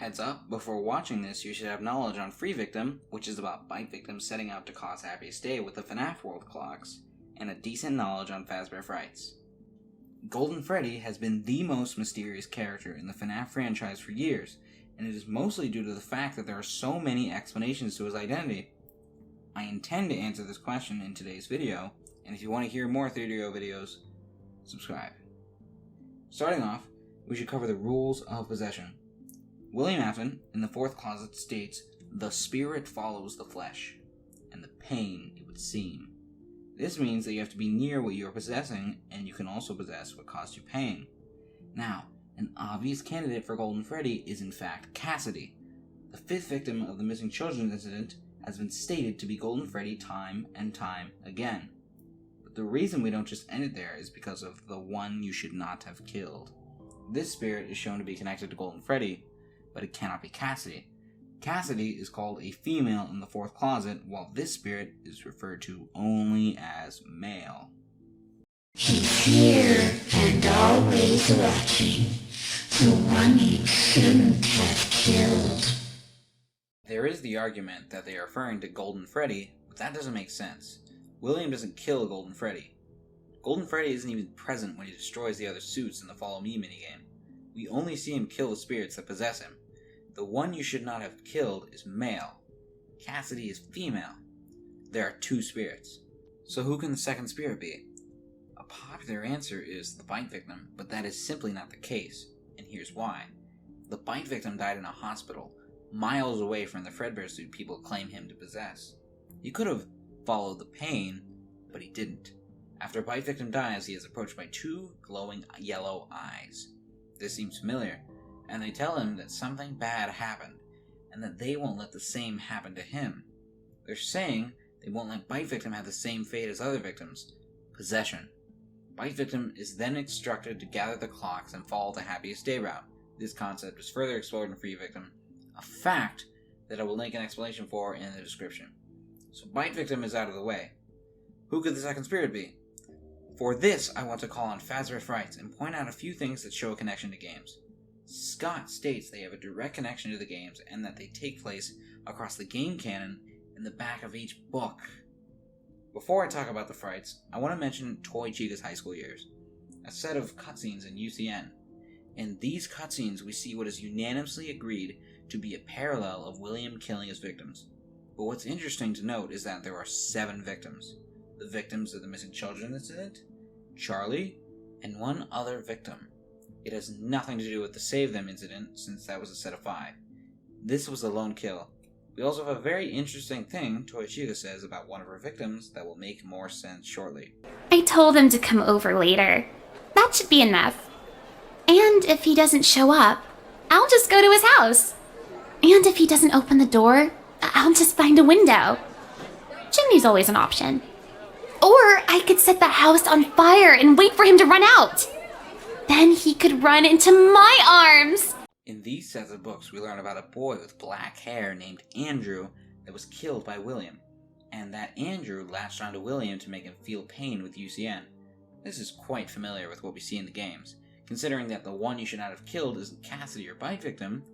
Heads up, before watching this, you should have knowledge on Free Victim, which is about bite victims setting out to cause happiest day with the FNaF world clocks, and a decent knowledge on Fazbear Frights. Golden Freddy has been the most mysterious character in the FNaF franchise for years, and it is mostly due to the fact that there are so many explanations to his identity. I intend to answer this question in today's video, and if you want to hear more 3DO videos, subscribe. Starting off, we should cover the rules of possession. William Afton, in the fourth closet, states, "The spirit follows the flesh, and the pain it would seem." This means that you have to be near what you are possessing, and you can also possess what caused you pain. Now, an obvious candidate for Golden Freddy is in fact Cassidy. The fifth victim of the missing children incident has been stated to be Golden Freddy time and time again. But the reason we don't just end it there is because of the one you should not have killed. This spirit is shown to be connected to Golden Freddy, but it cannot be Cassidy. Cassidy is called a female in the fourth closet, while this spirit is referred to only as male. He's here and always watching, the one you shouldn't have killed. There is the argument that they are referring to Golden Freddy, but that doesn't make sense. William doesn't kill Golden Freddy. Golden Freddy isn't even present when he destroys the other suits in the Follow Me minigame. We only see him kill the spirits that possess him. The one you should not have killed is male. Cassidy is female. There are two spirits. So who can the second spirit be? A popular answer is the bite victim, but that is simply not the case, and here's why. The bite victim died in a hospital, miles away from the Fredbear suit people claim him to possess. He could have followed the pain, but he didn't. After bite victim dies, he is approached by two glowing yellow eyes. This seems familiar, and they tell him that something bad happened, and that they won't let the same happen to him. They're saying they won't let bite victim have the same fate as other victims, possession. Bite victim is then instructed to gather the clocks and follow the happiest day route. This concept is further explored in Free Victim, a fact that I will link an explanation for in the description. So bite victim is out of the way. Who could the second spirit be? For this, I want to call on Fazbear Frights and point out a few things that show a connection to games. Scott states they have a direct connection to the games and that they take place across the game canon in the back of each book. Before I talk about the Frights, I want to mention Toy Chica's high school years, a set of cutscenes in UCN. In these cutscenes, we see what is unanimously agreed to be a parallel of William killing his victims. But what's interesting to note is that there are 7 victims. The victims of the missing children incident, Charlie, and one other victim. It has nothing to do with the Save Them incident, since that was a set of 5. This was a lone kill. We also have a very interesting thing Toy Chica says about one of her victims that will make more sense shortly. I told him to come over later. That should be enough. And if he doesn't show up, I'll just go to his house. And if he doesn't open the door, I'll just find a window. Chimney's always an option. Or I could set the house on fire and wait for him to run out. Then he could run into my arms! In these sets of books, we learn about a boy with black hair named Andrew that was killed by William, and that Andrew latched onto William to make him feel pain with UCN. This is quite familiar with what we see in the games. Considering that the one you should not have killed isn't Cassidy or bite victim,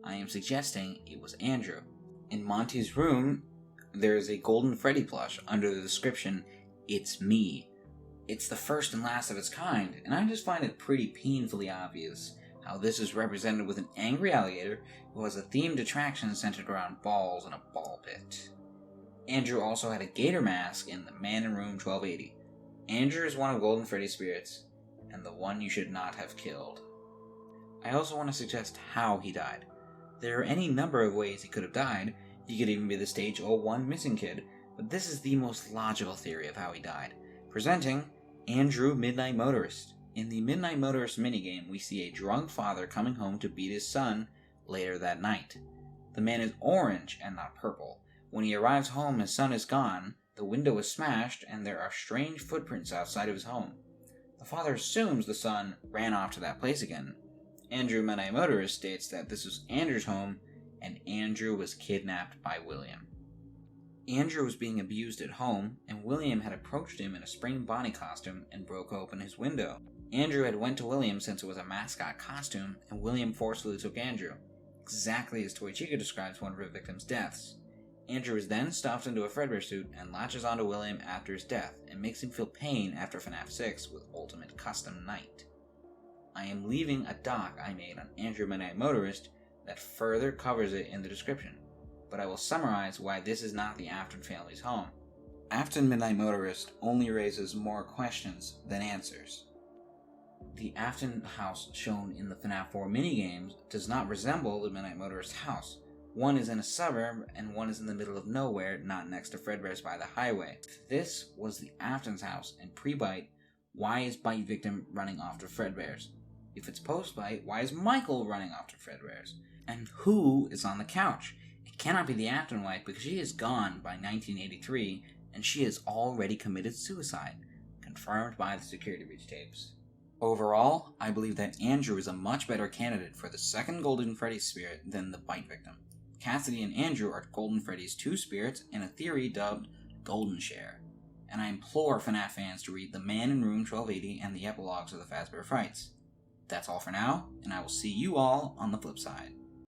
I am suggesting it was Andrew. In Monty's room, there is a Golden Freddy plush under the description, "It's me." It's the first and last of its kind, and I just find it pretty painfully obvious how this is represented with an angry alligator who has a themed attraction centered around balls and a ball pit. Andrew also had a gator mask in the Man in Room 1280. Andrew is one of Golden Freddy's spirits, and the one you should not have killed. I also want to suggest how he died. There are any number of ways he could have died. He could even be the stage 01 missing kid, but this is the most logical theory of how he died. Presenting Andrew Midnight Motorist. In the Midnight Motorist minigame, we see a drunk father coming home to beat his son later that night. The man is orange and not purple. When he arrives home, his son is gone, the window is smashed, and there are strange footprints outside of his home. The father assumes the son ran off to that place again. Andrew Midnight Motorist states that this was Andrew's home, and Andrew was kidnapped by William. Andrew was being abused at home, and William had approached him in a spring Bonnie costume and broke open his window. Andrew had went to William since it was a mascot costume, and William forcefully took Andrew. exactly as Toy Chica describes one of her victims' deaths. Andrew is then stuffed into a Fredbear suit and latches onto William after his death, and makes him feel pain after FNaF 6 with Ultimate Custom Night. I am leaving a doc I made on AndrewMM Motorist that further covers it in the description, but I will summarize why this is not the Afton family's home. Afton Midnight Motorist only raises more questions than answers. The Afton house shown in the FNaF 4 minigames does not resemble the Midnight Motorist house. One is in a suburb, and one is in the middle of nowhere, not next to Fredbear's by the highway. If this was the Afton's house in pre-bite, why is Bite victim running off to Fredbear's? If it's post-bite, why is Michael running off to Fredbear's? And who is on the couch? It cannot be the Afton wife because she is gone by 1983, and she has already committed suicide, confirmed by the security breach tapes. Overall, I believe that Andrew is a much better candidate for the second Golden Freddy spirit than the Bite victim. Cassidy and Andrew are Golden Freddy's two spirits in a theory dubbed Golden Share, and I implore FNaF fans to read The Man in Room 1280 and the epilogues of the Fazbear Frights. That's all for now, and I will see you all on the flip side.